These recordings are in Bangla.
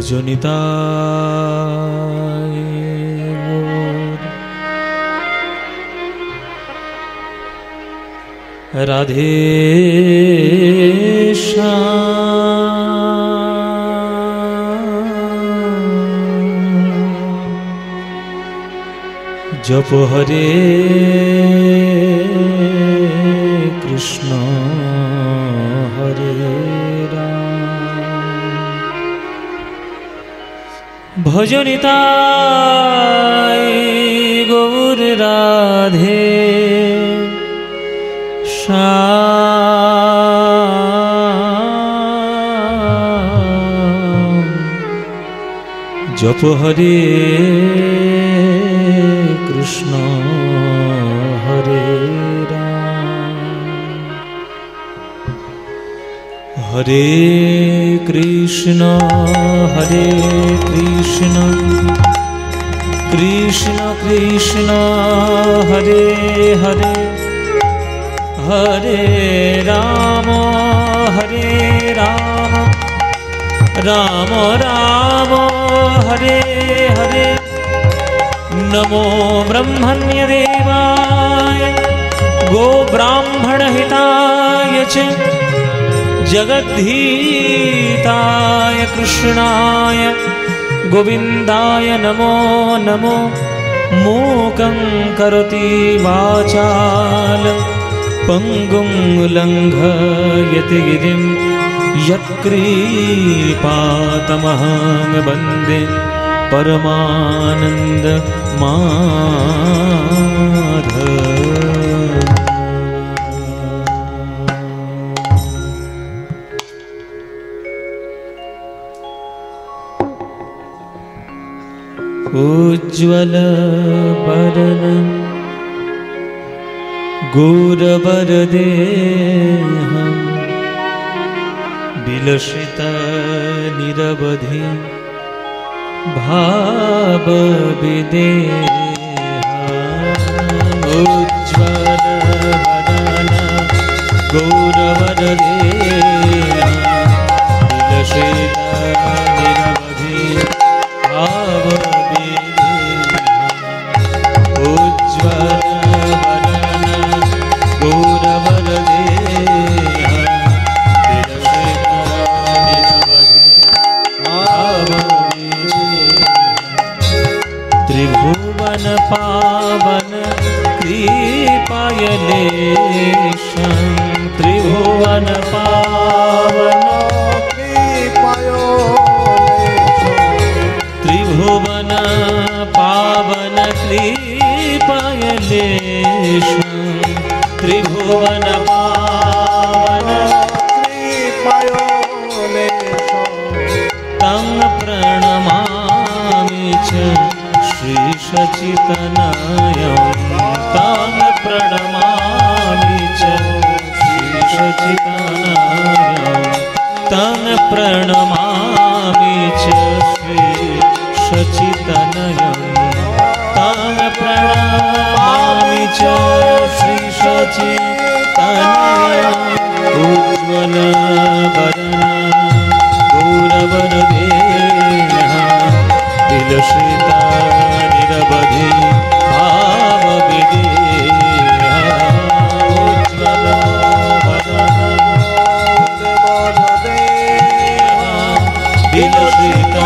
भजनिताय राधे श्याम जप हरे कृष्ण हरे राम भजनिताय गौर राधे श्याम जप हरे कृष्ण हरे राम हरे कृष्ण कृष्ण कृष्ण हरे हरे हरे राम राम राम हरे हरे नमो ब्रह्मण्यदेवाय गो ब्राह्मणहिताय च जगद्धिताय कृष्णाय गोविन्दाय नमो नमो मूकं करोति वाचालं पंगुं लंघयति गिरिं यत्कृपातमहं वन्दे परमानंद माधव उज्ज्वल वदन गौरवरदेहं विलसित निरवधि भाव विदेहम् उज्ज्वल वदन गौरवरदेहं विलसित निरवधि भाव विदेहम् उज्ज्वल वदन गौरवरदेहं विलसित निरवधि भाव त्रिभुवन पावन कृपायलेशं त्रिभुवन पावन त्रिभुवन पावन कृपायलेशं त्रिभुवन पावन तं प्रणमामि च श्री सच्चिदानन्दं तं प्रणमामि च श्री सच्चिदानन्दं तं प्रणमामि च श्री सच्चिदानन्दं तं प्रणमामि च श्री सच्चिदानन्दं उज्ज्वल वदन गौरवरदेहं विलसित निरवधि भाव विदेहम् उज्ज्वल वदन विलसित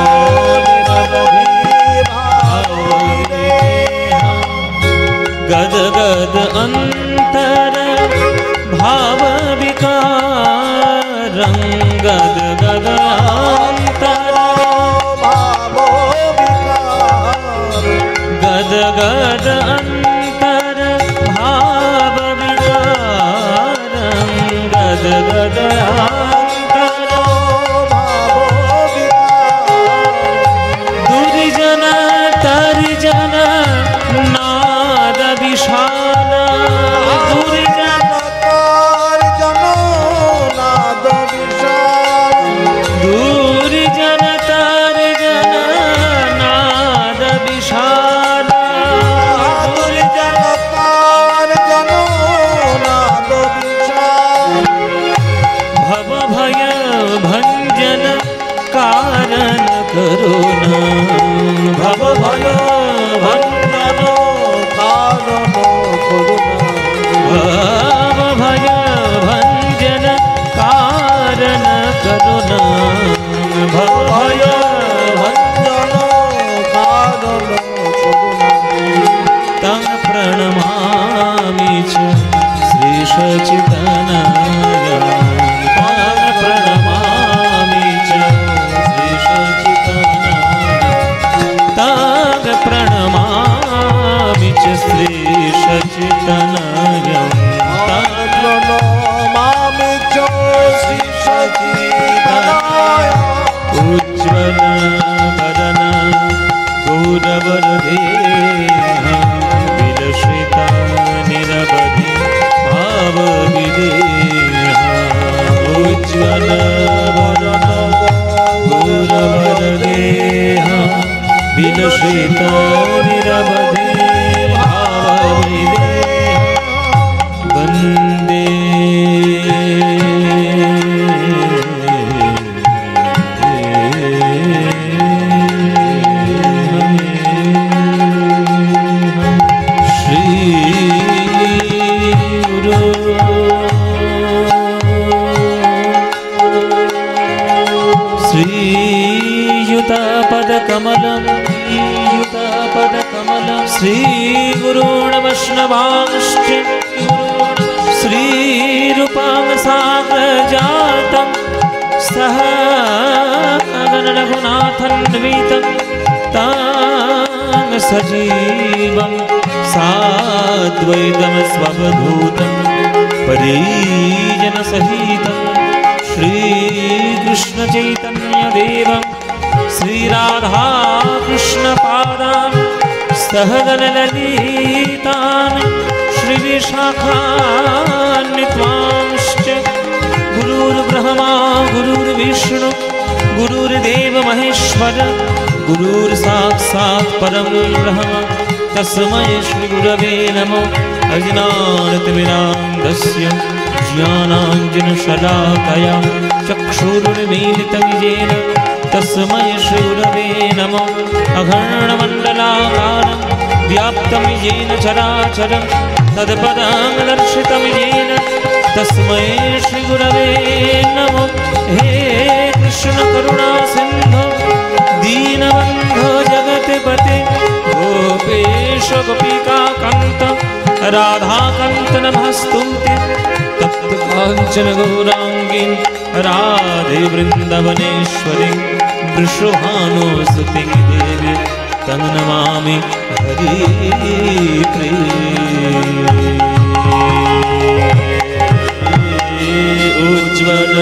निरवधि भाव विदेहम् गद गद अंतर भाव विकारं गद गद अंतर गद गद अंतर भाव विकारं गद गद अंतर भाव दुर्जन तर्जन नाद विशाल दुर्जन तर्जन नाद विशाल दुर्जन तर्जन नाद विशाल भव भय भंजन कारण करुणा भव भय भंजन कारण करुणा भव भय भंजन कारण करुणा भव भय भंजन कारण करुणा तं प्रणमामि च श्री सच्चिदानंद प्रणमामि च श्री सच्चिदानंद प्रणमामि च श्री सच्चिदानंद प्रणमामि च श्री सच्चिदानंद उज्ज्वल वदन गौरवरदे विलसिता निरवधि भाव विदेह उज्ज्वल वदन गौरवरदेह विलसिता निरवधि भाव विदेह वन्दे कमलम श्री गुरुण वैष्णवांश्च श्री रूपं साग्रजातं सह गण रघुनाथन्वितं तं सजीवं साद्वैतं स्ववधूतं परिजनसहितं श्री कृष्ण चैतन्य देवं श्री राधा कृष्ण पादान् सहगण ललितान् श्री विशाखान्वितांश्च गुरुर्ब्रह्मा गुरुर्विष्णु गुरुर्देव महेश्वर गुरुर्साक्षात् परं ब्रह्म तस्मै श्री गुरवे नमो अज्ञानतिमिरान्धस्य ज्ञानाञ्जनशलाकया चक्षुरुन्मीलितं येन तस्मै श्रीगुरवे नमः अगर्णमण्डलाकारं व्याप्तं येन चराचरं तत्पदं दर्शितं येन तस्मै श्रीगुरवे नमः हे कृष्ण करुणा सिन्धो दीनबन्धो जगत्पते गोपेश गोपिकान्त राधाकान्त नमस्तुते तप्तकाञ्चन गौराङ्गी राधे वृन्दवनेश्वरी वृषभानुसुते देवी तं नमामि हरिप्रिये उज्ज्वल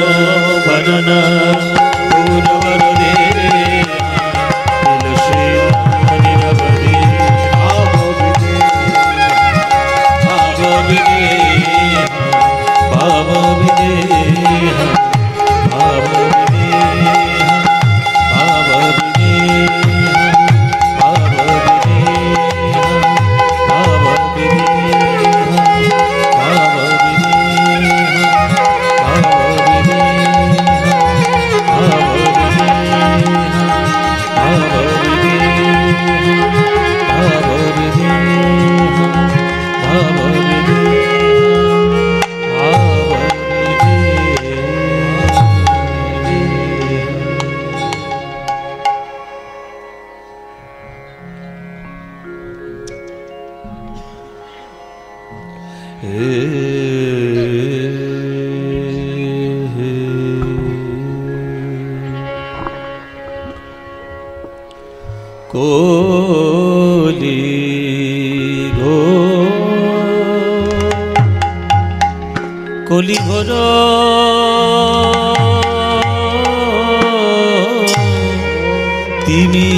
वदन गौरवरदे विलसिता निरवधि भाव विदेह कोली घोर तिमी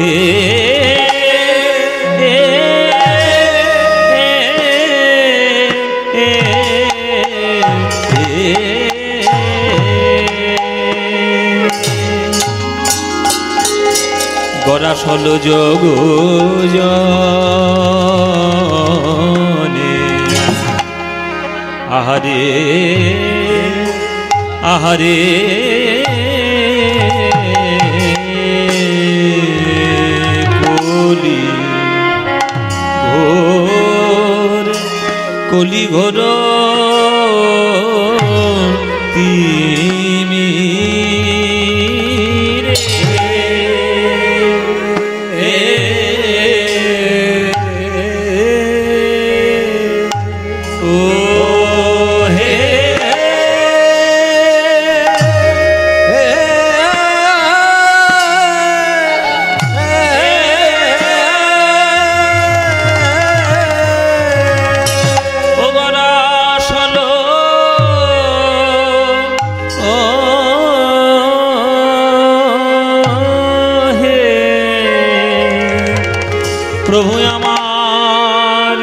হে গড়া ষোল যোগ জনে আহারে আহারে কলি ঘোর তিমি প্রভু আমার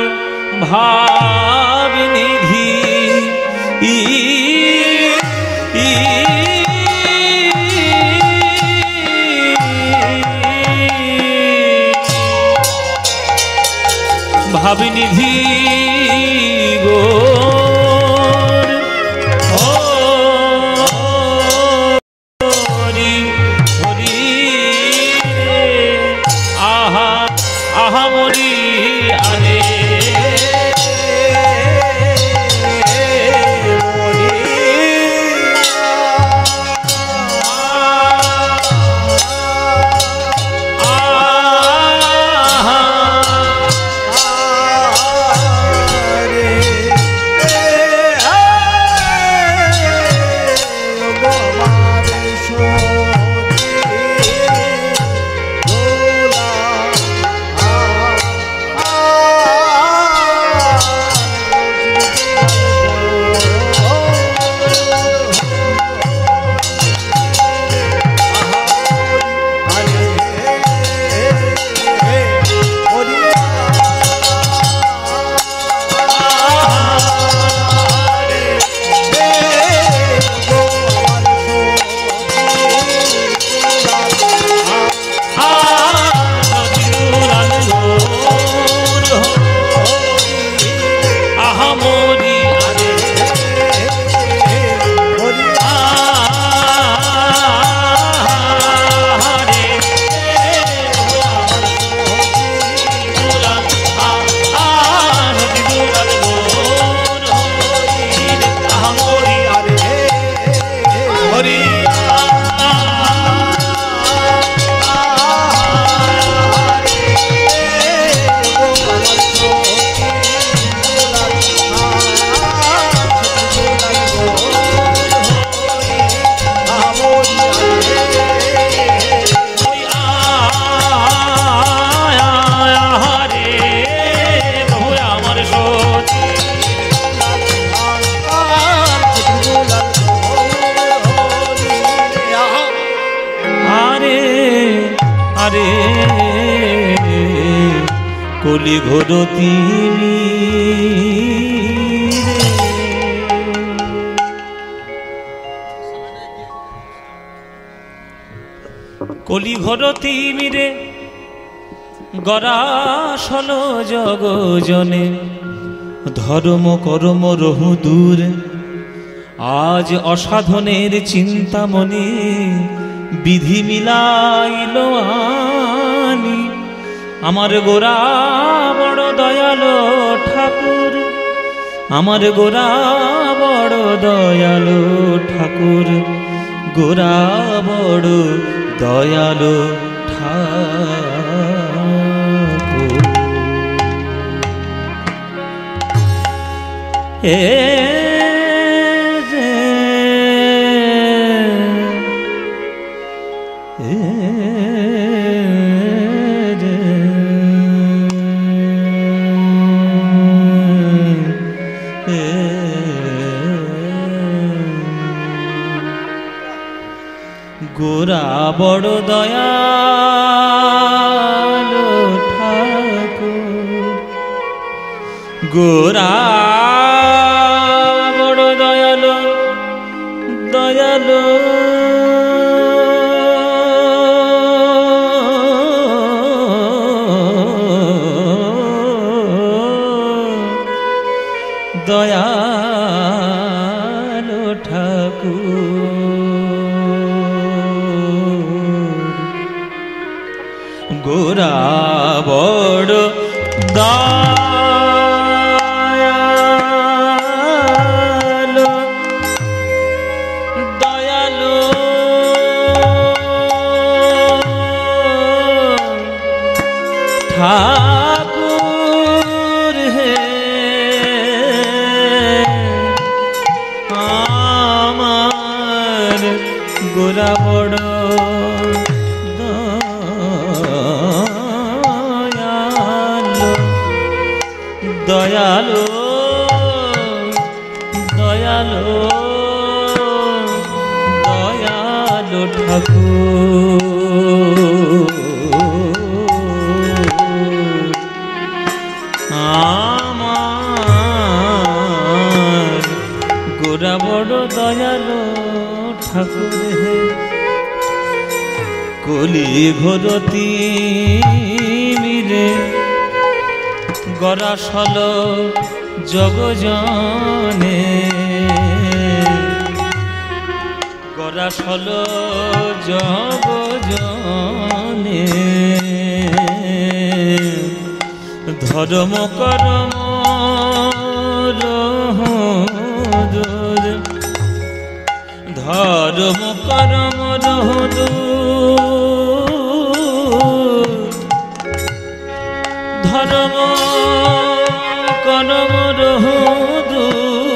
ভাবনিধি ভাবনিধি গো কলি ঘোর তিমি কলি ঘোর তিমিরে গড়া ষোল জগ জনে ধর্ম কর্ম রহু দূর আজ অসাধনের চিন্তা মনে বিধি মিলাইল আনি আমার গোরা বড় দয়ালো ঠাকুর আমার গোরা বড় দয়ালো ঠাকুর গোরা বড় দয়ালো ঠাকুর গোরা বড় দয়া গোরা বড় দয়ালো দয়ালো দয়ালো ঠাকুর গোরা বড় দয়ালো দয়ালো ঠাকুর হে আমার গোরা বড় দয়ালো দয়ালো দয়ালো ঠাকুর আমার গোরা বড় দয়ালো ঠাকুর হে কলি ঘোরতি মিরে গরাসল জগজনে গরাসল জগজনে ধর্ম করম রহদুর ধর্ম করম রহদুর ধর্ম করম রহদুর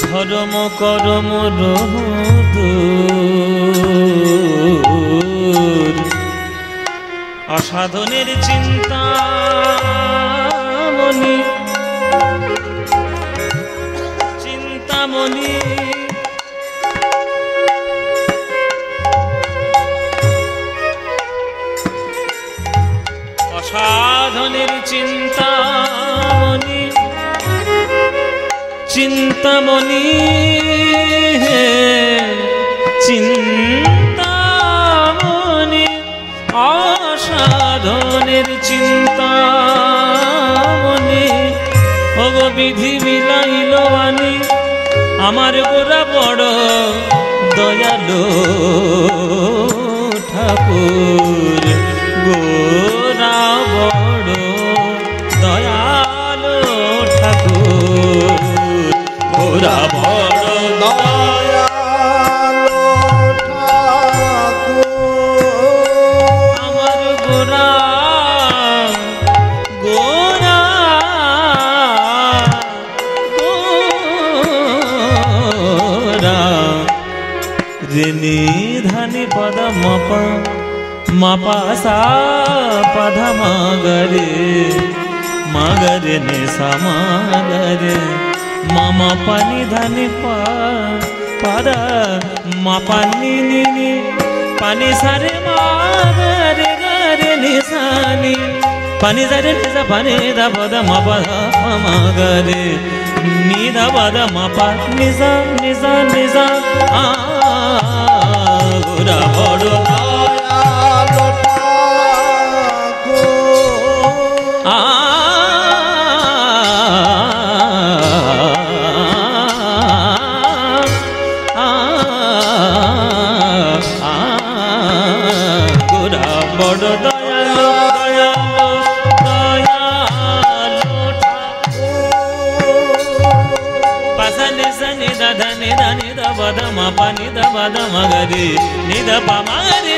ধর্ম করম রহদুর অসাধনের চিন্তা মনি চিন্তামণি অসাধনের চিন্তামণি চিন্তামণি হে চিন্তামণি অসাধনের চিন্তামণি ওগো বিধি মিলাইল আনি আমার গোরা বড় দয়ালো ঠাকুর গোরা বড় দয়ালো ঠাকুর গোরা বড় দয়ালো ঠাকুর আমার গোরা গোরা গোরা রেনি ধানি পদ মাপা মাপা সা পধ মাগরে মাগরে নে সা মাগরে মামা পানি ধানি পা পাদা মাপা নি নি নি পানি সারে মাগরে গরে নিসানি পানি সারে নিসা পানি দা পদ মাপা মাগরে নি দা পদ মাপা নিসা নিসা নিসা আ গোরা বড় বড় দয়ালো দয়ালো দয়ালো পাসানে সনে দাদা নিদা নিদা বদ মাপা নিদা বদ মগরে নিদা পামারে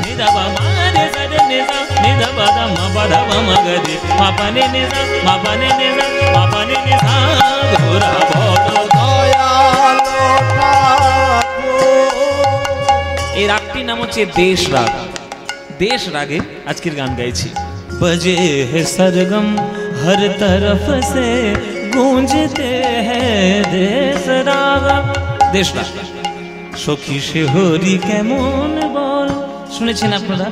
নিদা পামারে সরে নিদা নিদা বদ মাপা দা মগরে মাপানে নিদা মাপানে নিদা মাপানে নিদা গোরা বড় দয়ালো ঠাকুর। এই রাগটি নাম হচ্ছে দেশ রাগ। देश रागे আজকের গান গাইছি। बजे है सरगम हर तरफ से गूंजते हैं देश राग। देश राग सखी शिहोरी केमन बोल শুনেছেন আপনারা?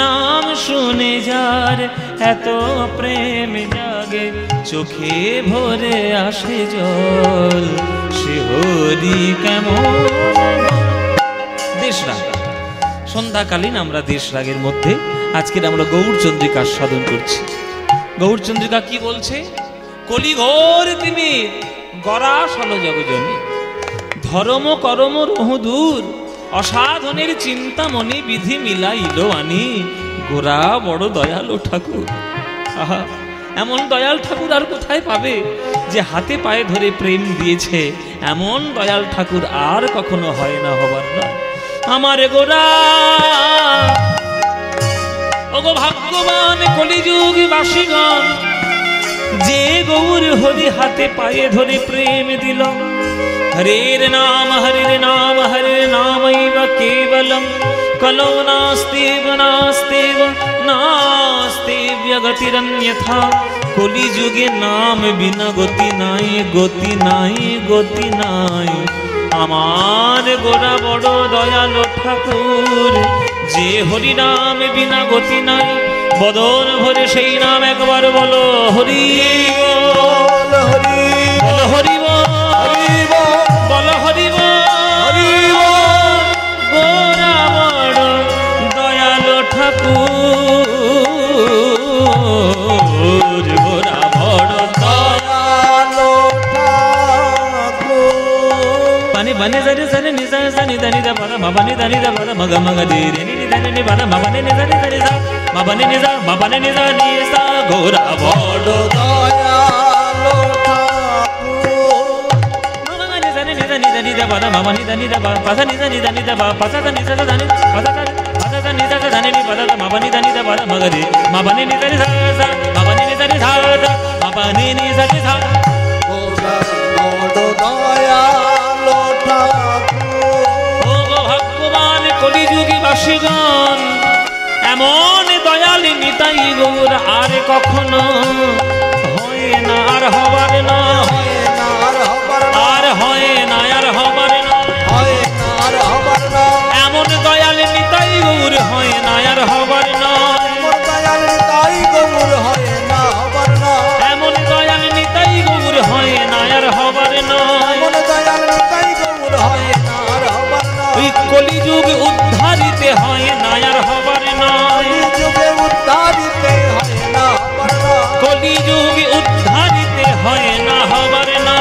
নাম শুনে যার এত প্রেম জাগে, চোখে ভরে আসে জল, সে হরি কেমন। দেশরাগ সন্ধ্যাকালীন আমরা দেশরাগের মধ্যে আজকের আমরা গৌরচন্দ্রিকা সাধন করছি। গৌরচন্দ্রিকা কি বলছে? কলিঘোর তিমি গরাস হল জগজনী, ধর্ম করম রহুদূর, অসাধনের চিন্তামণি বিধি মিলাইল আনি, গোরা বড় দয়ালু ঠাকুর। আহা, এমন দয়াল ঠাকুর আর কোথায় পাবে যে হাতে পায়ে ধরে প্রেম দিয়েছে? এমন দয়াল ঠাকুর আর কখনো হয় না, হবার না। আমার গোরা ওগো ভাগ্যবান কলিযুগ বাসীগণ, যে গৌর হরি হাতে পায়ে ধরে প্রেম দিল। হরের নাম হরের নাম হরের নামৈব কেবলম, কলৌ নাস্তিব নাস্তিব নাস্তিব্য গতিরন্যথা। কলিযুগে নাম বিনা গতি নাই, গতি নাই, গতি নাই। আমার গোরা বড় দয়ালু ঠাকুর, যে হরি নাম বিনা গতি নাই। বদন ভরে সেই নাম একবার বলো হরি বল, হরি বল, হরি বল, হরি বল। গোরা বড় দয়ালু ঠাকুর, গোরা বড় দয়ালু ঠাকুর। পানি বানে জারে জারে নিজা জানি দানি দা পারা বাবানি দানি দা পারা মগা মগা দে রে নি দানি নি পারা বাবানি নি জানি দানি দা বাবানি নি যা বাবানি নি জানি সা। গোরা বড় দয়ালু মামানি দানি দা পাসা নি জানি দানি দা পাসা দানি দা জানি পাসা দানি পাসা দানি দা জানি নি পাসা মামানি দানি দা পাসা মগরে মামানি নি জানি সা সা মামানি নি জানি সা সা মামানি নি জানি সা। গোরা বড় দয়ালু ঠাকুর। ও ভগবান কলিযুগী বাসীগণ, এমন দয়ালি নিতাই গৌর আর কখনো হয় না, আর হবার না, আর হয় না, আর হবার না, এমন দয়াল নিতাই গৌর হয় না, আর হবার না, এমন দয়াল নিতাই গৌর হয় না, আর হবার না। ওই কলিযুগ উদ্ধারিতে হয় না, আর হবার না, কলিযুগ উদ্ধারিতে হয় না, হবার না।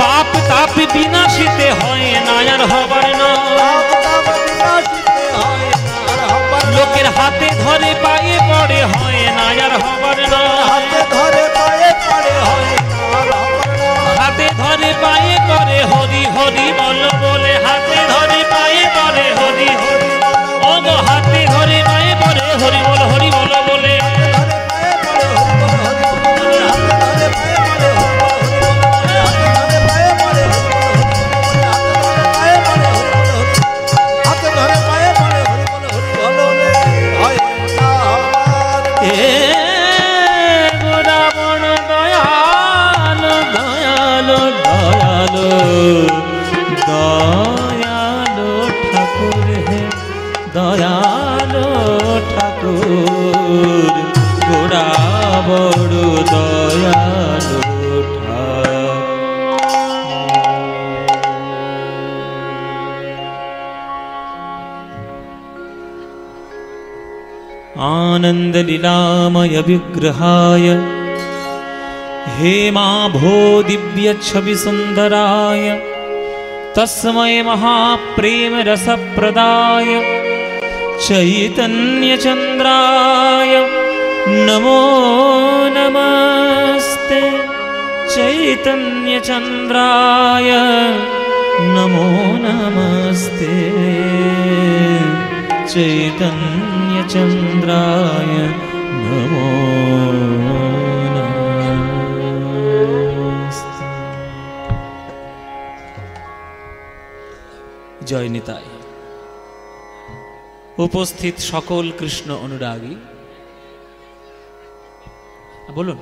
পাপ তাপ বিনাশিতে হয় না, আর হবার না। লোকের হাতে ধরে পায়ে পড়ে হয় না, আর হবার না। হাতে ধরে পায়ে পড়ে হরি হরি বল বলে, হাতে ধরে পায়ে পড়ে হরি হরি। ও গো হাতে ধরে পায়ে পড়ে হরি বল, হরি বল বলে। দয়ালু ঠাকুর হে দয়ালু ঠাকুর, গোরা বড় দয়ালু ঠাকুর। आनंद लीलामय विग्रहाय हेमाभो दिव्य छवि सुंदराय तस्मै महाप्रेम रसप्रदाय चैतन्य चंद्राय नमो नमस्ते। चैतन्य चंद्राय नमो नमस्ते। चैतन्य चंद्राय नमो नमस्ते। जय निताई। उपस्थित सकल कृष्ण अनुरागी বলুন।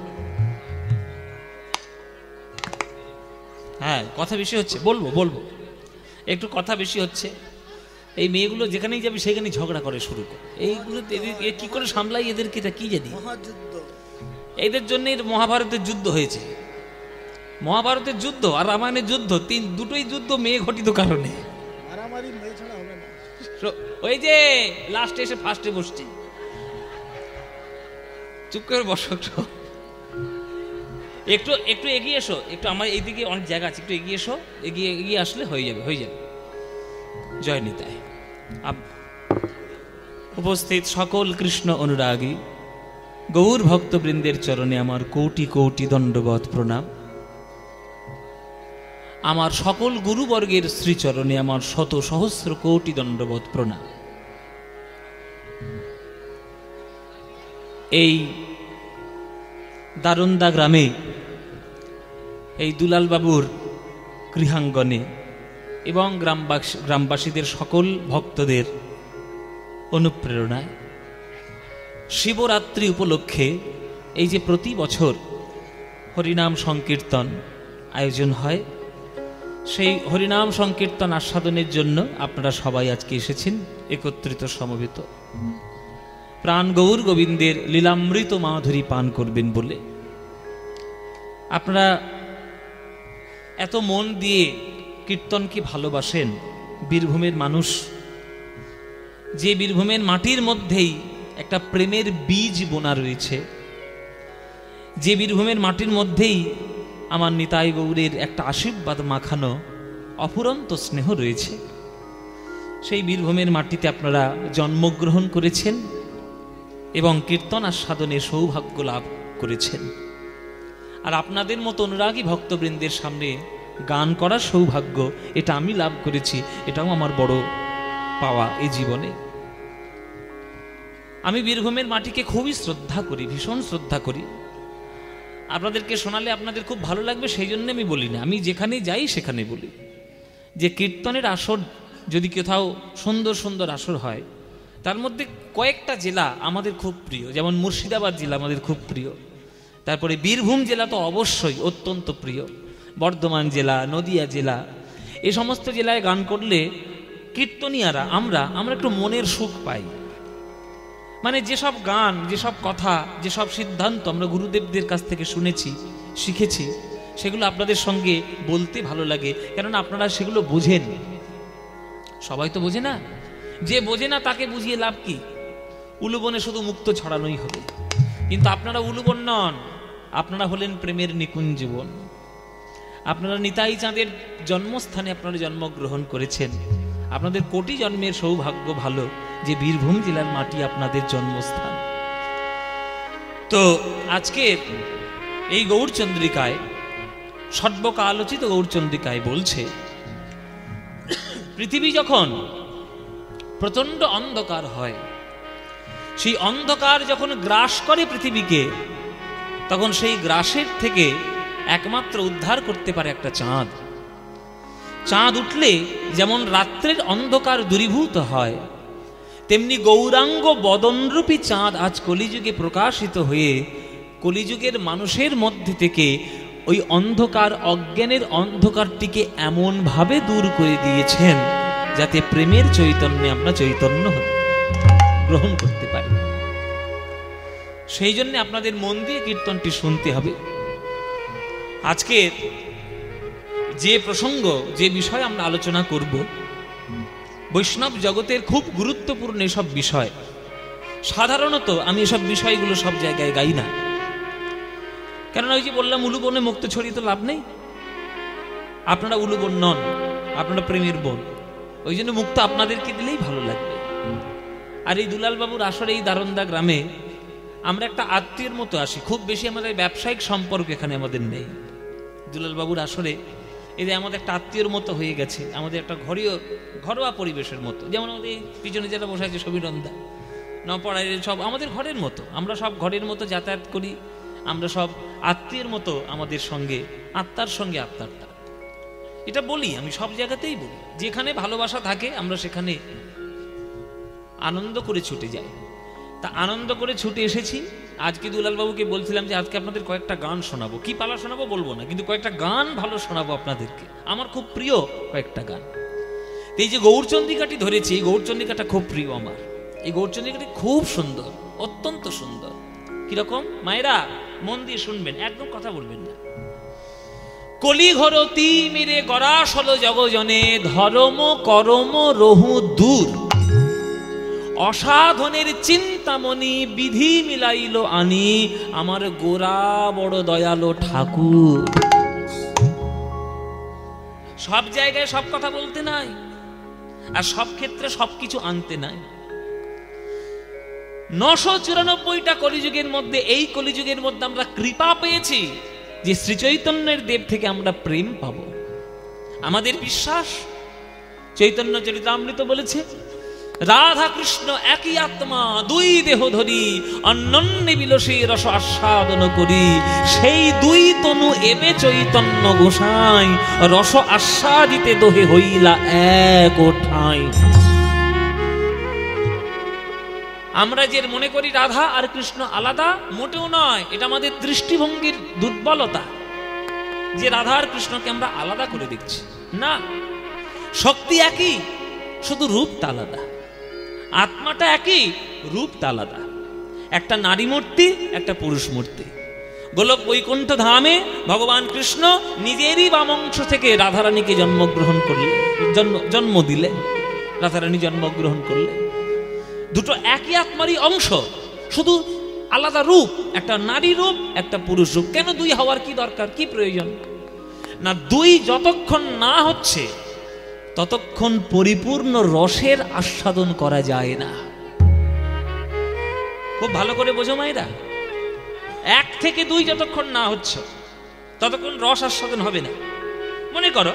হ্যাঁ, কথা বেশি হচ্ছে, বলবো। একটু কথা বেশি হচ্ছে, এই মেয়েগুলো যেখানেই যাবে সেখানেই ঝগড়া করে শুরু করে। এইগুলো কি করে সামলাই এদেরকে, এটা কি জানি। এদের জন্য মহাভারতের যুদ্ধ হয়েছে। মহাভারতের যুদ্ধ আর রামায়ণের যুদ্ধ, দুটোই যুদ্ধ মেয়ে ঘটিত কারণে। ওই যে লাস্টে এসে ফার্স্টে বসছি, চুপ করে বসো, একটু একটু এগিয়ে এসো, একটু আমার এইদিকে অনেক জায়গা আছে, একটু এগিয়ে এসো, এগিয়ে আসলে হয়ে যাবে। জয় নিতাই। উপস্থিত সকল কৃষ্ণ অনুরাগী গৌর ভক্তবৃন্দের চরণে আমার কোটি কোটি দণ্ডবৎ প্রণাম। আমার সকল গুরুবর্গের শ্রীচরণে আমার শত সহস্র কোটি দণ্ডবৎ প্রণাম। এই দারুন্দা গ্রামে, এই দুলাল বাবুর গৃহাঙ্গনে এবং গ্রামবাসীদের সকল ভক্তদের অনুপ্রেরণায় শিবরাত্রি উপলক্ষে এই যে প্রতি বছর হরিনাম সংকীর্তন আয়োজন হয়, সেই হরিনাম সংকীর্তন আস্বাদনের জন্য আপনারা সবাই আজকে এসেছেন একত্রিত সমবেত, প্রাণ গৌর গোবিন্দের লীলামৃত মাধুরী পান করবেন বলে। আপনারা এত মন দিয়ে কীর্তনকে ভালোবাসেন। বীরভূমের মানুষ, যে বীরভূমের মাটির মধ্যেই একটা প্রেমের বীজ বোনা রয়েছে, যে বীরভূমের মাটির মধ্যেই আমার নিতাই গৌরের একটা আশীর্বাদ মাখানো অফুরন্ত স্নেহ রয়েছে, সেই বীরভূমের মাটিতে আপনারা জন্মগ্রহণ করেছেন এবং কীর্তন আস্বাদনে সৌভাগ্য লাভ করেছেন। আর আপনাদের মতো অনুরাগী ভক্তবৃন্দের সামনে গান করার সৌভাগ্য এটা আমি লাভ করেছি, এটাও আমার বড় পাওয়া এই জীবনে। আমি বীরভূমের মাটিকে খুবই শ্রদ্ধা করি, ভীষণ শ্রদ্ধা করি। আপনাদেরকে শোনালে আপনাদের খুব ভালো লাগবে, সেই জন্য আমি বলি না, আমি যেখানে যাই সেখানে বলি যে কীর্তনের আসর যদি কোথাও সুন্দর সুন্দর আসর হয়, তার মধ্যে কয়েকটা জেলা আমাদের খুব প্রিয়। যেমন মুর্শিদাবাদ জেলা আমাদের খুব প্রিয়, তারপরে বীরভূম জেলা তো অবশ্যই অত্যন্ত প্রিয়, বর্ধমান জেলা, নদিয়া জেলা, এই সমস্ত জেলায় গান করলে কীর্তনিয়ারা আমরা একটু মনের সুখ পাই। মানে যেসব গান, যেসব কথা, যেসব সিদ্ধান্ত আমরা গুরুদেবদের কাছ থেকে শুনেছি, শিখেছি, সেগুলো আপনাদের সঙ্গে বলতে ভালো লাগে, কেননা আপনারা সেগুলো বোঝেন। সবাই তো বোঝে না, যে বোঝে না তাকে বুঝিয়ে লাভ কি? উলুবনে শুধু মুক্ত ছড়ানোই হবে, কিন্তু আপনারা উলুবন নন, আপনারা হলেন প্রেমের নিকুঞ্জবন। আপনারা নিতাই চাঁদের জন্মস্থানে আপনারা জন্মগ্রহণ করেছেন। আপনাদের কোটি জন্মের সৌভাগ্য ভালো যে বীরভূম জেলার মাটি আপনাদের জন্মস্থান। তো আজকের এই গৌরচন্দ্রিকায়, সর্বকাল আলোচিত গৌরচন্দ্রিকায় বলছে, পৃথিবী যখন প্রচন্ড অন্ধকার হয়, সেই অন্ধকার যখন গ্রাস করে পৃথিবীকে, তখন সেই গ্রাসের থেকে একমাত্র উদ্ধার করতে পারে একটা চাঁদ। চাঁদ উঠলে যেমন রাত্রের অন্ধকার দূরীভূত হয়, তেমনি গৌরাঙ্গ বদনরূপী চাঁদ আজ কলিযুগে প্রকাশিত হয়ে কলিযুগের মানুষের মধ্যে থেকে ওই অন্ধকার, অজ্ঞানের অন্ধকারটিকে এমনভাবে দূর করে দিয়েছেন যাতে প্রেমের চৈতন্যে আমরা চৈতন্য গ্রহণ করতে পারি। সেই জন্য আপনাদের মন দিয়ে কীর্তনটি শুনতে হবে। আজকে যে প্রসঙ্গ, যে বিষয় আমরা আলোচনা করব, বৈষ্ণব জগতের খুব গুরুত্বপূর্ণ এসব বিষয়। সাধারণত আমি এসব বিষয়গুলো সব জায়গায় গাই না, কেননা ওই যে বললাম, উলুবনে মুক্ত ছড়িয়ে তো লাভ নেই। আপনারা উলুবন নন, আপনারা প্রেমের বন, ওই জন্য মুক্ত আপনাদেরকে দিলেই ভালো লাগবে। আর এই দুলাল বাবুর আসরে এই দারন্দা গ্রামে আমরা একটা আত্মীয়ের মতো আসি, খুব বেশি আমাদের ব্যবসায়িক সম্পর্ক এখানে আমাদের নেই। দুলাল বাবুর আসরে এই যে আমাদের একটা আত্মীয়র মতো হয়ে গেছে, আমাদের একটা ঘরোয়া পরিবেশের মতো। যেমন আমাদের পিছনে যারা বসে আছে সবিরন্দা, নপড়ায়, সব আমাদের ঘরের মতো, আমরা সব ঘরের মতো যাতায়াত করি, আমরা সব আত্মীয়ের মতো আমাদের সঙ্গে, আত্মার সঙ্গে আত্মার টান। এটা বলি, আমি সব জায়গাতেই বলি, যেখানে ভালোবাসা থাকে আমরা সেখানে আনন্দ করে ছুটে যাই। তা আনন্দ করে ছুটে এসেছি। আজকে দুলাল বাবুকে বলছিলাম যে আজকে আপনাদের কয়েকটা গান শোনাবো, কি পালা শোনাবো বলবো না, কিন্তু কয়েকটা গান ভালো শোনাবো আপনাদেরকে, আমার খুব প্রিয় কয়েকটা গান। এই যে গৌরচন্দ্রিকাটি ধরেছি, এই গৌরচন্দ্রিকাটা খুব প্রিয় আমার। এই গৌরচন্দ্রিকাটি খুব সুন্দর, অত্যন্ত সুন্দর। কিরকম মায়েরা মন দিয়ে শুনবেন, একদম কথা বলবেন না। কলি ঘরতি মেরে গরাসল জগজনে, ধর্ম করম রহু দূর, অসাধনের চিন্তামণি বিধি মিলাইল আনি, আমার গোরা বড় দয়ালো ঠাকুর। সব জায়গায় সব কথা বলতে নাই, আর সব ক্ষেত্রে সবকিছু আনতে নাই। 994টা কলিযুগের মধ্যে এই কলিযুগের মধ্যে আমরা কৃপা পেয়েছি যে শ্রী চৈতন্যের দেব থেকে আমরা প্রেম পাব। আমাদের বিশ্বাস, চৈতন্য চরিতামৃত বলেছে রাধা কৃষ্ণ একই আত্মা, দুই দেহ ধরি অন্যন্যে বিলসে রস আস্বাদন করি, সেই দুই তনু এবে চৈতন্য গোসাই, রস আস্বাদিতে দোহে হইলা এক ঠাই। আমরা যে মনে করি রাধা আর কৃষ্ণ আলাদা, মোটেও নয়। এটা আমাদের দৃষ্টিভঙ্গির দুর্বলতা যে রাধা আর কৃষ্ণকে আমরা আলাদা করে দেখছি। না, শক্তি একই, শুধু রূপটা আলাদা। আত্মাটা একই, রূপটা আলাদা। একটা নারী মূর্তি, একটা পুরুষ মূর্তি। গোলক বৈকুণ্ঠ ধামে ভগবান কৃষ্ণ নিজেরই বামংশ থেকে রাধারানীকে জন্মগ্রহণ করলেন, জন্ম দিলেন, রাধারানী জন্মগ্রহণ করলেন। দুটো একই আত্মারই অংশ, শুধু আলাদা রূপ। একটা নারী রূপ, একটা পুরুষ রূপ। কেন দুই হওয়ার কি দরকার, কি প্রয়োজন? না, দুই যতক্ষণ না হচ্ছে ততক্ষণ পরিপূর্ণ রসের আস্বাদন করা যায় না। খুব ভালো করে বোঝো মায়েরা, 1 থেকে 2 যতক্ষণ না হচ্ছে ততক্ষণ রস আস্বাদন হবে না। মনে করো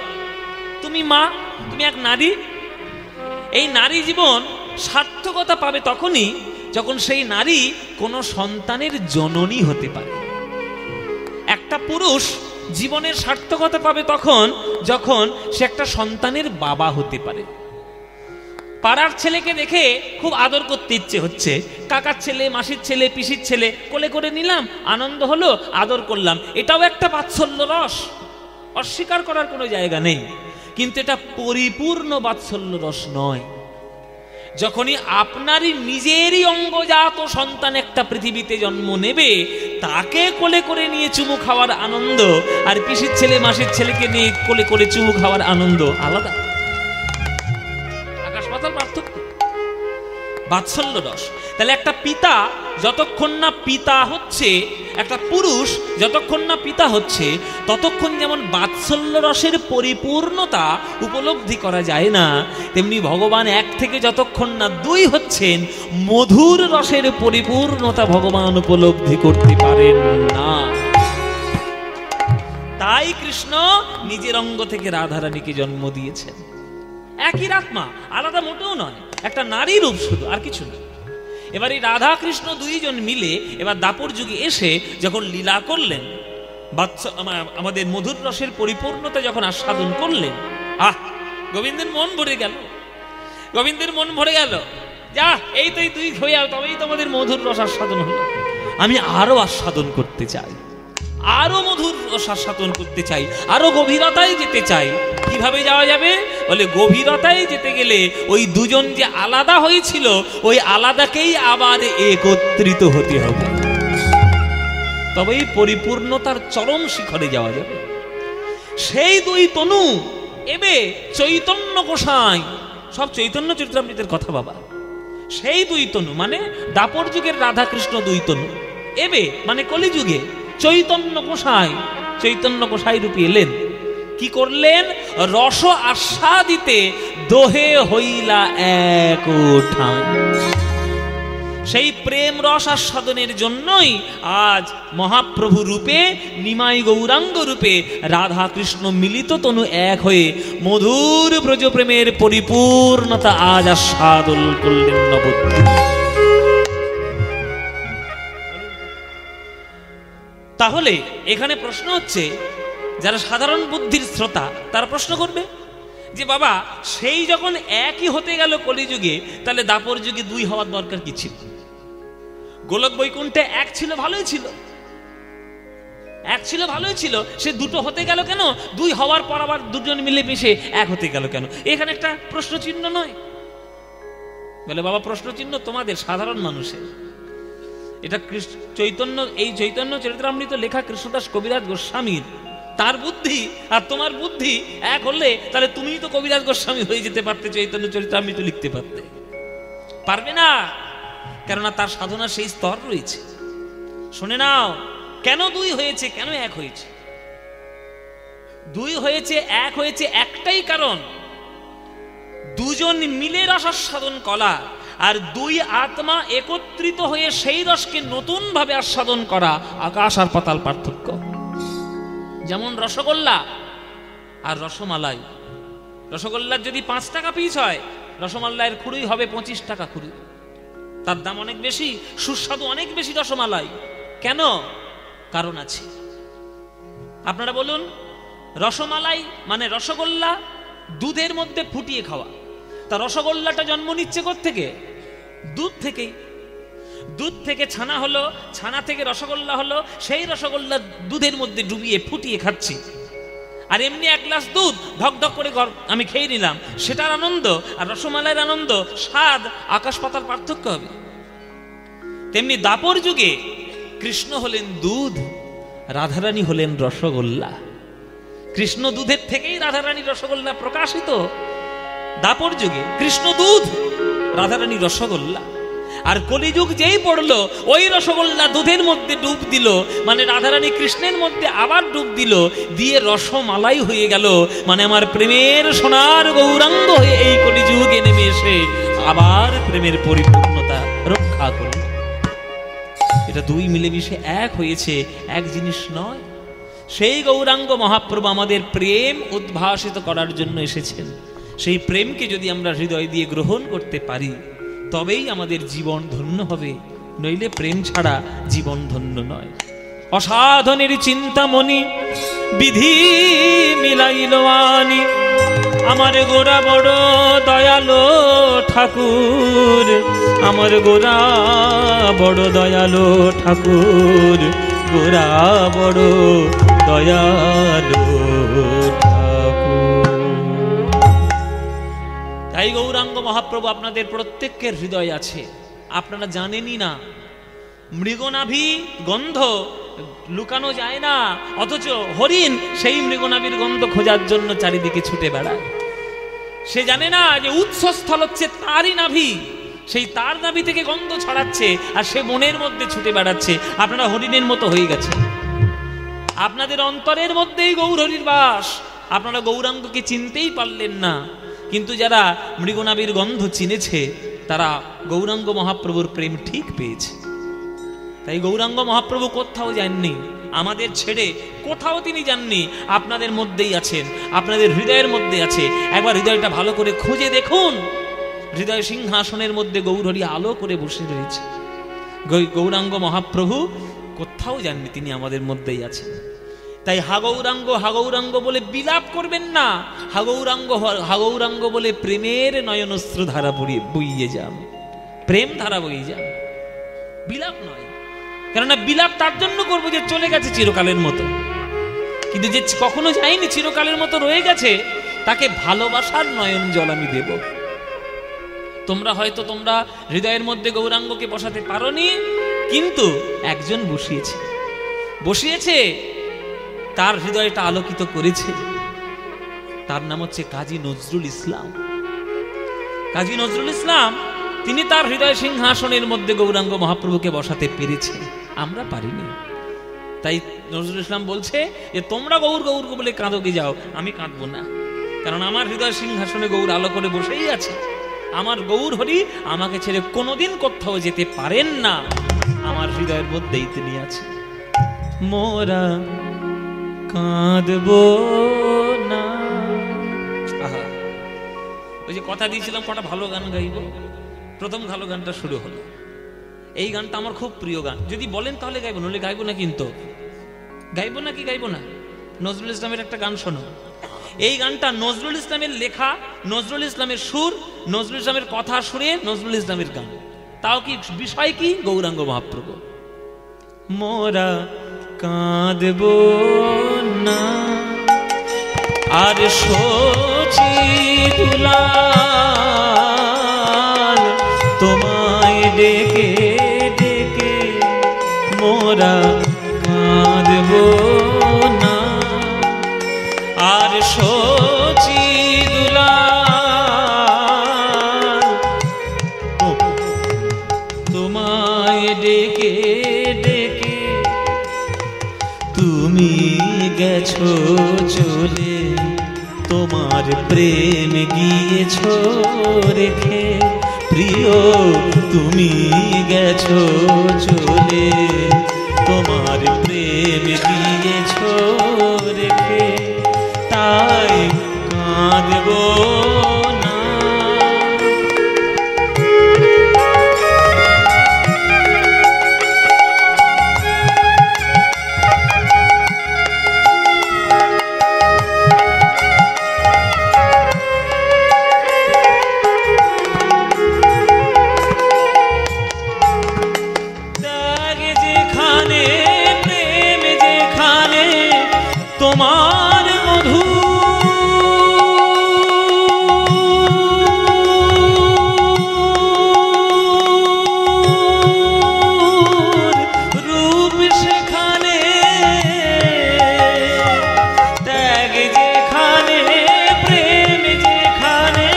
তুমি মা, তুমি এক নারী। এই নারী জীবন সার্থকতা পাবে তখনই যখন সেই নারী কোনো সন্তানের জননী হতে পারে। একটা পুরুষ জীবনের সার্থকতা পাবে তখন যখন সে একটা সন্তানের বাবা হতে পারে। পাড়ার ছেলেকে দেখে খুব আদর করতে ইচ্ছে হচ্ছে, কাকার ছেলে, মাসির ছেলে, পিসির ছেলে, কোলে করে নিলাম, আনন্দ হলো, আদর করলাম। এটাও একটা বাৎসল্য রস, অস্বীকার করার কোনো জায়গা নেই। কিন্তু এটা পরিপূর্ণ বাৎসল্য রস নয়। যখনই আপনারই নিজেরই অঙ্গজাত সন্তান একটা পৃথিবীতে জন্ম নেবে, তাকে কোলে করে নিয়ে চুমু খাওয়ার আনন্দ আর পিসির ছেলে, মাসির ছেলেকে নিয়ে কোলে করে চুমু খাওয়ার আনন্দ আলাদা, আকাশ পাতাল পার্থক্য। বাৎসল্য রস। তাহলে একটা পিতা যতক্ষণ না পিতা হচ্ছে, একটা পুরুষ যতক্ষণ না পিতা হচ্ছে, ততক্ষণ যেমন বাৎসল্য রসের পরিপূর্ণতা উপলব্ধি করা যায় না, তেমনি ভগবান 1 থেকে যতক্ষণ না 2 হচ্ছেন, মধুর রসের পরিপূর্ণতা ভগবান উপলব্ধি করতে পারেন না। তাই কৃষ্ণ নিজের অঙ্গ থেকে রাধারানীকে জন্ম দিয়েছেন। একই আত্মা, আলাদা মোটেও নয়, একটা নারী রূপ শুধু, আর কিছু না। এবার এই রাধা কৃষ্ণ 2 জন মিলে এবার দাপর যুগে এসে যখন লীলা করলেন, আমাদের মধুর রসের পরিপূর্ণতা যখন আস্বাদন করলেন, গোবিন্দের মন ভরে গেল, গোবিন্দের মন ভরে গেল। যা, এই তো 2 হয়ে তবেই তো আমাদের মধুর রস আস্বাদন হলো। আমি আরো আস্বাদন করতে চাই, আরো মধুর রস আস্বাদন করতে চাই, আরো গভীরতায় যেতে চাই। কিভাবে যাওয়া যাবে? বলে গভীরতায় যেতে গেলে ওই 2 জন যে আলাদা হয়েছিল, ওই আলাদাকেই আবার একত্রিত হতে হবে, তবেই পরিপূর্ণতার চরম শিখরে যাওয়া যাবে। সেই 2 তনু এবে চৈতন্য গোসাই, সব চৈতন্য চরিতামৃতের কথা বাবা। সেই 2 তনু মানে দাপর যুগের রাধা কৃষ্ণ 2 তনু, এবে মানে কলিযুগে চৈতন্য গোসাই, চৈতন্য গোসাই রূপে এলেন। কি করলেন? রস আস্বাদিতে দোহে হইলা এক ঠাই। সেই প্রেম রস আস্বাদনের জন্যই আজ মহাপ্রভু রূপে, নিমাই গৌরাঙ্গ রূপে রাধা কৃষ্ণ মিলিত তনু এক হয়ে মধুর ব্রজ প্রেমের পরিপূর্ণতা আজ আস্বাদন করলেন নবদ্বীপ। তাহলে এখানে প্রশ্ন হচ্ছে, যারা সাধারণ বুদ্ধির শ্রোতা তারা প্রশ্ন করবে যে বাবা, সেই যখন একই হতে গেল কলিযুগে, তাহলে দাপর যুগে 2 হওয়ার দরকার কি ছিল? গোলক বৈকুণ্ঠে 1 ছিল, ভালোই ছিল। এক ছিল ভালোই ছিল, সে দুটো হতে গেল কেন? দুই হওয়ার পর আবার দুজন মিলে মিশে এক হতে গেল কেন? এখানে একটা প্রশ্ন চিহ্ন নয়? বলে বাবা প্রশ্ন চিহ্ন তোমাদের, সাধারণ মানুষের। এটা চৈতন্য, এই চৈতন্য চরিতামৃত লেখা কৃষ্ণদাস কবিরাজ গোস্বামীর, তার বুদ্ধি আর তোমার বুদ্ধি এক হলে তাহলে তুমি তো কবিরাজ গোস্বামী হয়ে যেতে পারতে, চৈতন্য চরিতামৃত লিখতে পারতে। পারবে না, কেননা তার সাধনার সেই স্তর রয়েছে। শুনে নাও, কেন দুই হয়েছে, কেন এক হয়েছে? দুই হয়েছে, এক হয়েছে একটাই কারণ, দুজন মিলে রসাস্বাদন করা আর দুই আত্মা একত্রিত হয়ে সেই রসকে নতুন ভাবে আস্বাদন করা, আকাশ আর পাতাল পার্থক্য। যেমন রসগোল্লা আর রসমালাই। রসগোল্লার যদি 5 টাকা পিস হয়, রসমালাইয়ের খুঁড়ি হবে 25 টাকা খুঁড়ি। তার দাম অনেক বেশি, সুস্বাদু অনেক বেশি রসমালাই। কেন? কারণ আছে। আপনারা বলুন, রসমালাই মানে রসগোল্লা দুধের মধ্যে ফুটিয়ে খাওয়া। তা রসগোল্লাটা জন্ম নিচ্ছে কোত্থেকে? দুধ থেকেই। দুধ থেকে ছানা হলো, ছানা থেকে রসগোল্লা হলো, সেই রসগোল্লা দুধের মধ্যে ডুবিয়ে ফুটিয়ে খাচ্ছি। আর এমনি এক গ্লাস দুধ ঢক ঢক করে আমি খেয়ে নিলাম, সেটার আনন্দ আর রসমালাইয়ের আনন্দ, স্বাদ আকাশ পাতাল পার্থক্য হবে। তেমনি দাপর যুগে কৃষ্ণ হলেন দুধ, রাধারানী হলেন রসগোল্লা। কৃষ্ণ দুধের থেকেই রাধারানী রসগোল্লা প্রকাশিত। দাপর যুগে কৃষ্ণ দুধ, রাধারানী রসগোল্লা। আর কলিযুগ যেই পড়লো, ওই রসগোল্লা দুধের মধ্যে ডুব দিল, মানে রাধারানী কৃষ্ণের মধ্যে আবার ডুব দিল, দিয়ে রসমালাই হয়ে গেল। মানে আমার প্রেমের সোনার গৌরাঙ্গ হয়ে এই কলিযুগে নেমে এসে আবার প্রেমের পরিপূর্ণতা রক্ষা করল। এটা দুই মিলেমিশে এক হয়েছে, এক জিনিস নয়। সেই গৌরাঙ্গ মহাপ্রভু আমাদের প্রেম উদ্ভাসিত করার জন্য এসেছেন। সেই প্রেমকে যদি আমরা হৃদয় দিয়ে গ্রহণ করতে পারি, তবেই আমাদের জীবন ধন্য হবে, নইলে প্রেম ছাড়া জীবন ধন্য নয়। অসাধনের চিন্তামণি বিধি মিলাইল আনি, আমার গোরা বড় দয়ালো ঠাকুর, আমার গোরা বড় দয়ালো ঠাকুর, গোরা বড় দয়ালো ঠাকুর। তাই গৌরাঙ্গ মহাপ্রভু আপনাদের প্রত্যেকের হৃদয় আছে, আপনারা জানেনই না। মৃগনাভি গন্ধ লুকানো যায় না, অথচ হরিণ সেই মৃগনাভির গন্ধ খোঁজার জন্য চারিদিকে ছুটে বেড়ায়। সে জানে না যে উৎসস্থল হচ্ছে তারই নাভি, সেই তার নাভি থেকে গন্ধ ছড়াচ্ছে, আর সে মনের মধ্যে ছুটে বেড়াচ্ছে। আপনারা হরিণের মতো হয়ে গেছে, আপনাদের অন্তরের মধ্যেই গৌর হরির বাস। আপনারা গৌরাঙ্গকে চিনতেই পারলেন না, কিন্তু যারা মৃগনাভির গন্ধ চিনেছে তারা গৌরাঙ্গ মহাপ্রভুর প্রেম ঠিক পেয়েছে। তাই গৌরাঙ্গ মহাপ্রভু কোথাও যাননি, আমাদের ছেড়ে কোথাও তিনি যাননি, আপনাদের মধ্যেই আছেন, আপনাদের হৃদয়ের মধ্যে আছে। একবার হৃদয়টা ভালো করে খুঁজে দেখুন, হৃদয় সিংহাসনের মধ্যে গৌরহরি আলো করে বসে রয়েছে। গৌরাঙ্গ মহাপ্রভু কোথাও যাননি, তিনি আমাদের মধ্যেই আছেন। তাই হাগৌরাঙ্গ হাগৌরাঙ্গ বলে বিলাপ করবেন না, হাগৌরাঙ্গ হাগৌরাঙ্গ বলে প্রেমের নয়নস্ত্র ধারা বইয়ে যান, প্রেম ধারা বইয়ে যান, বিলাপ নয়। কেননা বিলাপ তার জন্য করবো যে চলে গেছে চিরকালের মতো, কিন্তু যে কখনো যায়নি, চিরকালের মতো রয়ে গেছে, তাকে ভালোবাসার নয়ন জল আমি দেব। তোমরা হয়তো তোমরা হৃদয়ের মধ্যে গৌরাঙ্গকে বসাতে পারোনি, কিন্তু একজন বসিয়েছে, তার হৃদয়টা আলোকিত করেছে। তার নাম হচ্ছে কাজী নজরুল ইসলাম। কাজী নজরুল ইসলাম তিনি তার হৃদয় সিংহাসনের মধ্যে গৌরাঙ্গ মহাপ্রভুকে বসাতে পেরেছেন, আমরা পারিনি। তাই নজরুল ইসলাম বলছে যে তোমরা গৌর গৌর বলে কাঁদোকে যাও, আমি কাঁদবো না, কারণ আমার হৃদয় সিংহাসনে গৌর আলো করে বসেই আছে। আমার গৌর হরি আমাকে ছেড়ে কোনোদিন কোথাও যেতে পারেন না, আমার হৃদয়ের মধ্যেই তিনি আছে। মোরা কাঁদবো না। আহা, ওই যে কথা দিয়েছিলাম কটা ভালো গান গাইব, প্রথম ভালো গানটা শুরু হলো। এই গানটা আমার খুব প্রিয় গান, যদি বলেন তাহলে গাইবো, নইলে গাইবো না। কিন্তু গাইবো না কি গাইবো না? নজরুল ইসলামের একটা গান শোনো। এই গানটা নজরুল ইসলামের লেখা, নজরুল ইসলামের সুর, নজরুল ইসলামের কথা শুনে নজরুল ইসলামের গান। তাও কি বিষয় কি? গৌরাঙ্গ মহাপ্রভু। মোরা কাঁদব না। আর সচি দুলাল তোমায় ডেকে ডেকে মোরা কাঁদব না। আর সচি দুলাল তোমায় ডেকে ডেকে তুমি গেছো চলে, তোমার প্রেম গিয়েছো রেখে। প্রিয় তুমি গেছো চলে, তোমার প্রেম গিয়েছো রেখে। তাই কাঁদব না। তোমার মধু রূপ সেখানে, ত্যাগ যেখানে, প্রেম যেখানে,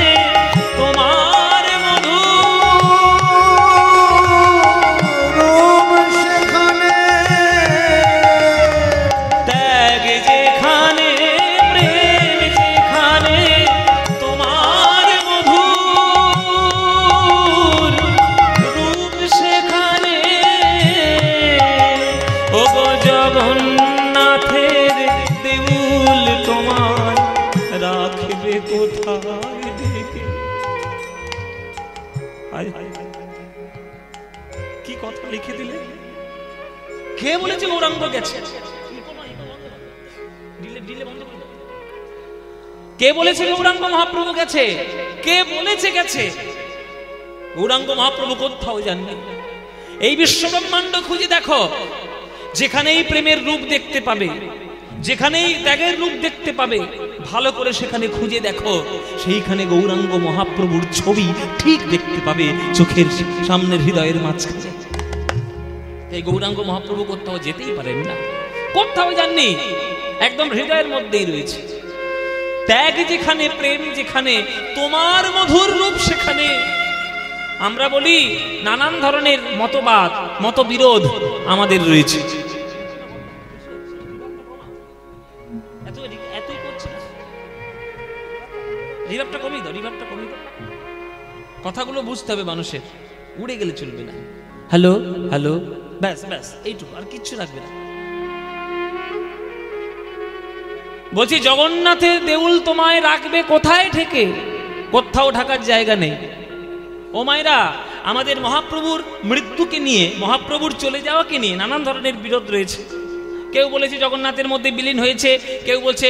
তোমার মধু রূপ সেখানে, ত্যাগ যেখানে, প্রেম যেখানে, তোমার মধুর রূপ সেখানে। ওগো জগন্নাথের দেউল তোমায় রাখবে কোথায় ডেকে। কি কথা লিখে দিলে? কে বলেছে গৌরাঙ্গ গেছে? কে বলেছে গৌরাঙ্গ মহাপ্রভু গেছে? কে বলেছে গেছে? গৌরাঙ্গ মহাপ্রভু কোথাও যাননি। এই বিশ্ব ব্রহ্মাণ্ড খুঁজে দেখো, যেখানেই প্রেমের রূপ দেখতে পাবে, যেখানেই ত্যাগের রূপ দেখতে পাবে, ভালো করে সেখানে খুঁজে দেখো, সেইখানে গৌরাঙ্গ মহাপ্রভুর ছবি ঠিক দেখতে পাবে চোখের সামনের হৃদয়ের মাঝখানে। এই গৌরাঙ্গ মহাপ্রভু কোথাও যেতেই পারেন না, কোথাও যাননি, একদম হৃদয়ের মধ্যেই রয়েছে। ত্যাগ যেখানে, প্রেম যেখানে, তোমার মধুর রূপ সেখানে। আমরা বলি নানান ধরনের মতবাদ, মতবিরোধ আমাদের রয়েছে। রিভাবটা কমিয়ে দাও, রিভাবটা কমিয়ে দাও। কথাগুলো বুঝতে হবে মানুষের, উড়ে গেলে চলবে না। হ্যালো হ্যালো, ব্যাস ব্যাস, এইটুকু, আর কিচ্ছু রাখবে না। বলছি জগন্নাথের দেউল তোমায় রাখবে কোথায় ঠেকে? কোথাও ঢাকার জায়গা নেই। ও মায়েরা, আমাদের মহাপ্রভুর মৃত্যুকে নিয়ে, মহাপ্রভুর চলে যাওয়াকে নিয়ে নানান ধরনের বিরোধ রয়েছে। কেউ বলেছে জগন্নাথের মধ্যে বিলীন হয়েছে, কেউ বলছে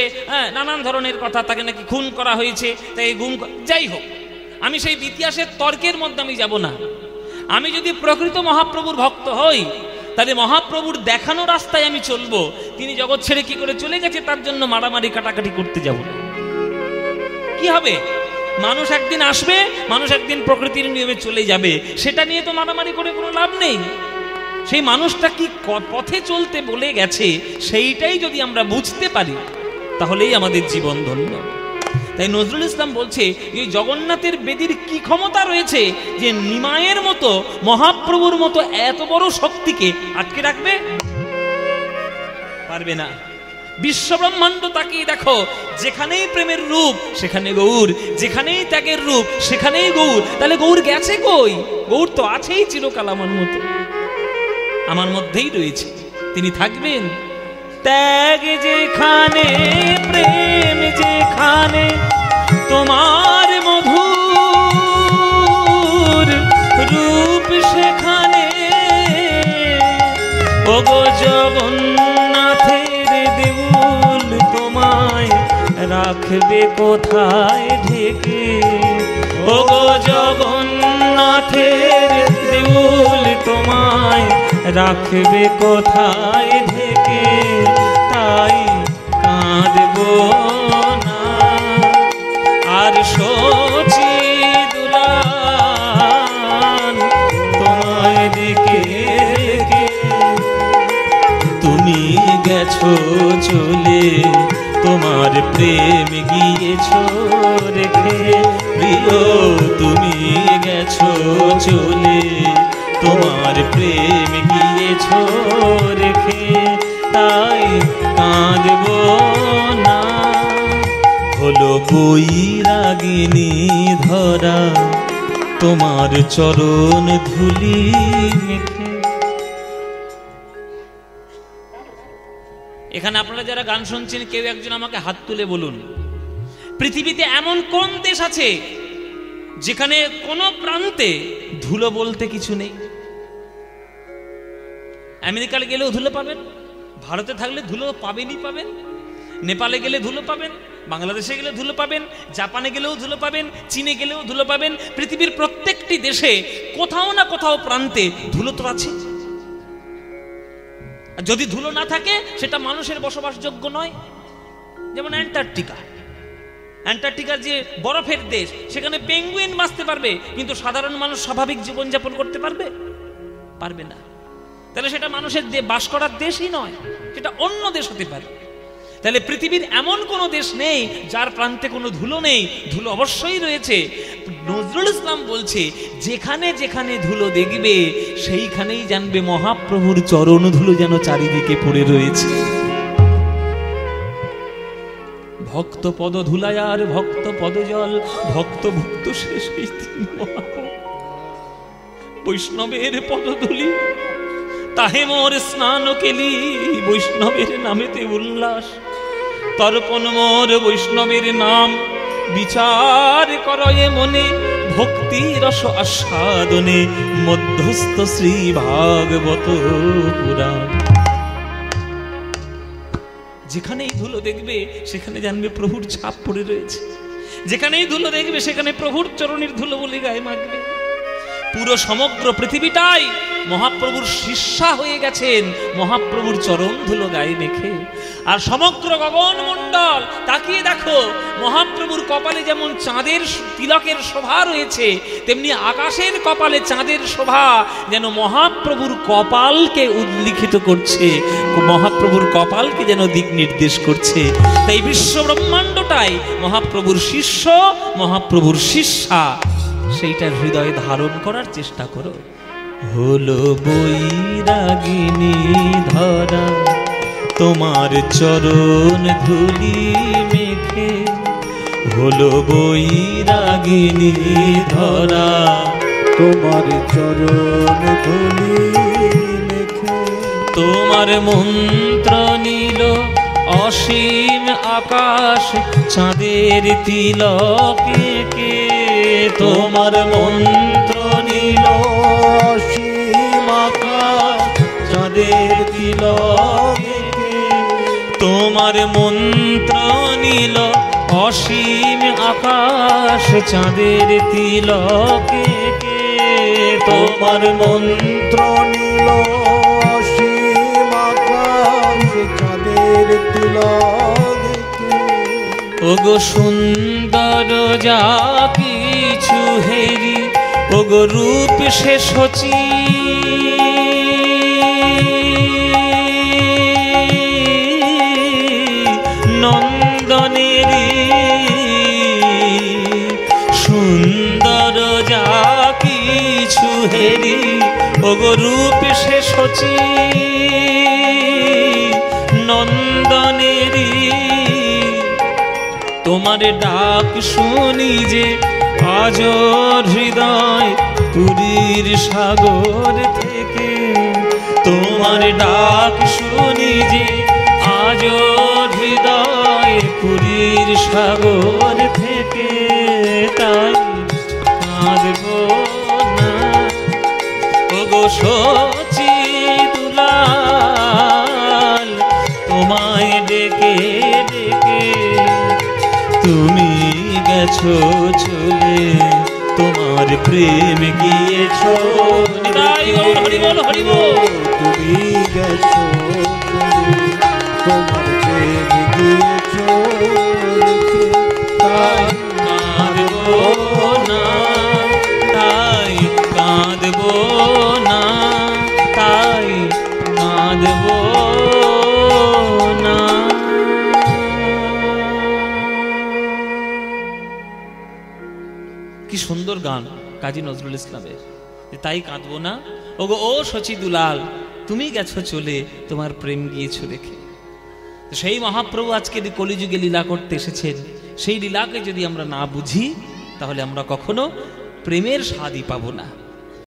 নানান ধরনের কথা, তাকে নাকি খুন করা হয়েছে, তাই গুম। যাই হোক, আমি সেই ইতিহাসের তর্কের মধ্যে আমি যাব না। আমি যদি প্রকৃত মহাপ্রভুর ভক্ত হই, তাহলে মহাপ্রভুর দেখানো রাস্তায় আমি চলবো। তিনি জগৎ ছেড়ে কি করে চলে গেছে তার জন্য মারামারি কাটাকাটি করতে যাব না। কি হবে? মানুষ একদিন আসবে, মানুষ একদিন প্রকৃতির নিয়মে চলে যাবে, সেটা নিয়ে তো মারামারি করে কোনো লাভ নেই। সেই মানুষটা কি পথে চলতে বলে গেছে, সেইটাই যদি আমরা বুঝতে পারি, তাহলেই আমাদের জীবন ধন্য। তাই নজরুল ইসলাম বলছে, এই জগন্নাথের বেদির কি ক্ষমতা রয়েছে যে নিমায়ের মতো, মহাপ্রভুর মতো এত বড় শক্তিকে আটকে রাখবে? পারবে না। বিশ্ব ব্রহ্মাণ্ড তাকিয়ে দেখো, যেখানেই প্রেমের রূপ সেখানে গৌর, যেখানেই ত্যাগের রূপ সেখানেই গৌর। তাহলে গৌর গেছে কই? গৌর তো আছেই চিরকাল আমার মতো, আমার মধ্যেই রয়েছে, তিনি থাকবেন। ত্যাগ যেখানে, প্রেম যেখানে, তোমার মধুর রূপ সেখানে। ওগো জগন্নাথের দেউল তোমায় রাখবে কোথায় ঢেকে? ওগো জগন্নাথের দেউল তোমায় রাখবে কোথায় ঢেকে, তাই কাঁদব না আর সচি দুলাল তোমায় ডেকে ডেকে। তুমি গেছো চলে তোমার প্রেম গিয়েছো রেখে, প্রিয় তুমি গেছো চলে তোমার প্রেম গিয়েছো রেখে, তাই কাঁদব না। হলো বৈরাগিনী ধরা তোমার চরণ ধুলি মেখে। এখানে আপনারা যারা গান শুনছেন কেউ একজন আমাকে হাত তুলে বলুন, পৃথিবীতে এমন কোন দেশ আছে যেখানে কোনো প্রান্তে ধুলো বলতে কিছু নেই? আমেরিকায় গেলেও ধুলো পাবেন, ভারতে থাকলে ধুলো পাবেনই পাবেন, নেপালে গেলে ধুলো পাবেন, বাংলাদেশে গেলে ধুলো পাবেন, জাপানে গেলেও ধুলো পাবেন, চীনে গেলেও ধুলো পাবেন। পৃথিবীর প্রত্যেকটি দেশে কোথাও না কোথাও প্রান্তে ধুলো তো আছে। যদি ধুলো না থাকে সেটা মানুষের বসবাসযোগ্য নয়। যেমন অ্যান্টার্কটিকার যে বরফের দেশ, সেখানে পেঙ্গুইন বাঁচতে পারবে, কিন্তু সাধারণ মানুষ স্বাভাবিক জীবনযাপন করতে পারবে? পারবে না। তাহলে সেটা মানুষের বাস করার দেশই নয়, সেটা অন্য দেশ হতে পারে। তাহলে পৃথিবীর এমন কোনো দেশ নেই যার প্রান্তে কোনো ধুলো নেই। ধুলো অবশ্যই রয়েছে। নজরুল ইসলাম বলছে, যেখানে যেখানে ধুলো দেখবে সেইখানেই জানবে মহাপ্রভুর চরণ ধুলো যেন চারিদিকে পড়ে রয়েছে। ভক্ত পদ ধুলায়ার ভক্ত পদ জল, ভক্ত ভক্ত শেষ বৈষ্ণবের পদধূলি, তাহে মোর স্নান কেলি, বৈষ্ণবের নামেতে উল্লাস, তর্পণ মোর বৈষ্ণবের নাম, বিচার করয়ে মনে, ভক্তি রস আস্বাদনে, মধ্যস্থ শ্রী ভাগবত পুরাণ। যেখানেই ধুলো দেখবে সেখানে জানবে প্রভুর ছাপ পড়ে রয়েছে। যেখানেই ধুলো দেখবে সেখানে প্রভুর চরণের ধুলো বলে গায়ে মাখবে। পুরো সমগ্র পৃথিবীটাই মহাপ্রভুর শিষ্যা হয়ে গেছেন মহাপ্রভুর চরণ ধুলো গায়ে মেখে। আর সমগ্র গগন মণ্ডল তাকিয়ে দেখো, মহাপ্রভুর কপালে যেমন চাঁদের তিলকের শোভা রয়েছে, তেমনি আকাশের কপালে চাঁদের শোভা যেন মহাপ্রভুর কপালকে উল্লিখিত করছে, মহাপ্রভুর কপালকে যেন দিক নির্দেশ করছে। তাই বিশ্ব ব্রহ্মাণ্ডটাই মহাপ্রভুর শিষ্য, মহাপ্রভুর শিষ্যা। সেইটা হৃদয়ে ধারণ করার চেষ্টা করো। হলো বৈরাগিনী ধরা তোমার চরণ ধুলি মেখে, হলো বৈরাগিনী ধরা তোমার চরণ ধুলি মেখে। তোমার মন্ত্র নীল অসীম আকাশ চাঁদের তিলকে কে, তোমার মন্ত্র নীল অসীম আকাশ চাঁদের তিলকে কে, তোমার মন্ত্র নীল অসীম আকাশ চাঁদের তিলকে কে, তোমার মন্ত্র নীল অসীম আকাশ চাঁদের তিলকে কে। ওগো সুন্দর যা কিছু হেরি, ওগো রূপ সে সচি, নন্দনেরি সুন্দর যা কিছু হেরি, ওগো রূপ সে সচি, নন্দনেরি। তোমার ডাক শুনি যে আজ হৃদয় পুরীর সাগর থেকে, তোমার ডাক শুনি যে আজ হৃদয় পুরীর সাগর থেকে, তাই কাঁদব না। ওগো সচি দুলাল তোমায় ডেকে ডেকে, তুমি গেছো চলে তোমার প্রেম গিয়েছো। হরি বল হরি বল। তুমি গেছো চলে, তোমার প্রেম গিয়েছো রেখে, তাই কাঁদবো না, তাই কাঁদবো না, তাই কাঁদবো না। কি সুন্দর গান কাজী নজরুল ইসলামের, তাই কাঁদবো না। ওগো ও শচী দুলাল, তুমি গেছো চলে, তোমার প্রেম গিয়েছো রেখে। সেই মহাপ্রভু আজকে কলিযুগে লীলা করতে এসেছেন, সেই লীলাকে যদি আমরা না বুঝি তাহলে আমরা কখনো প্রেমের স্বাদই পাবো না।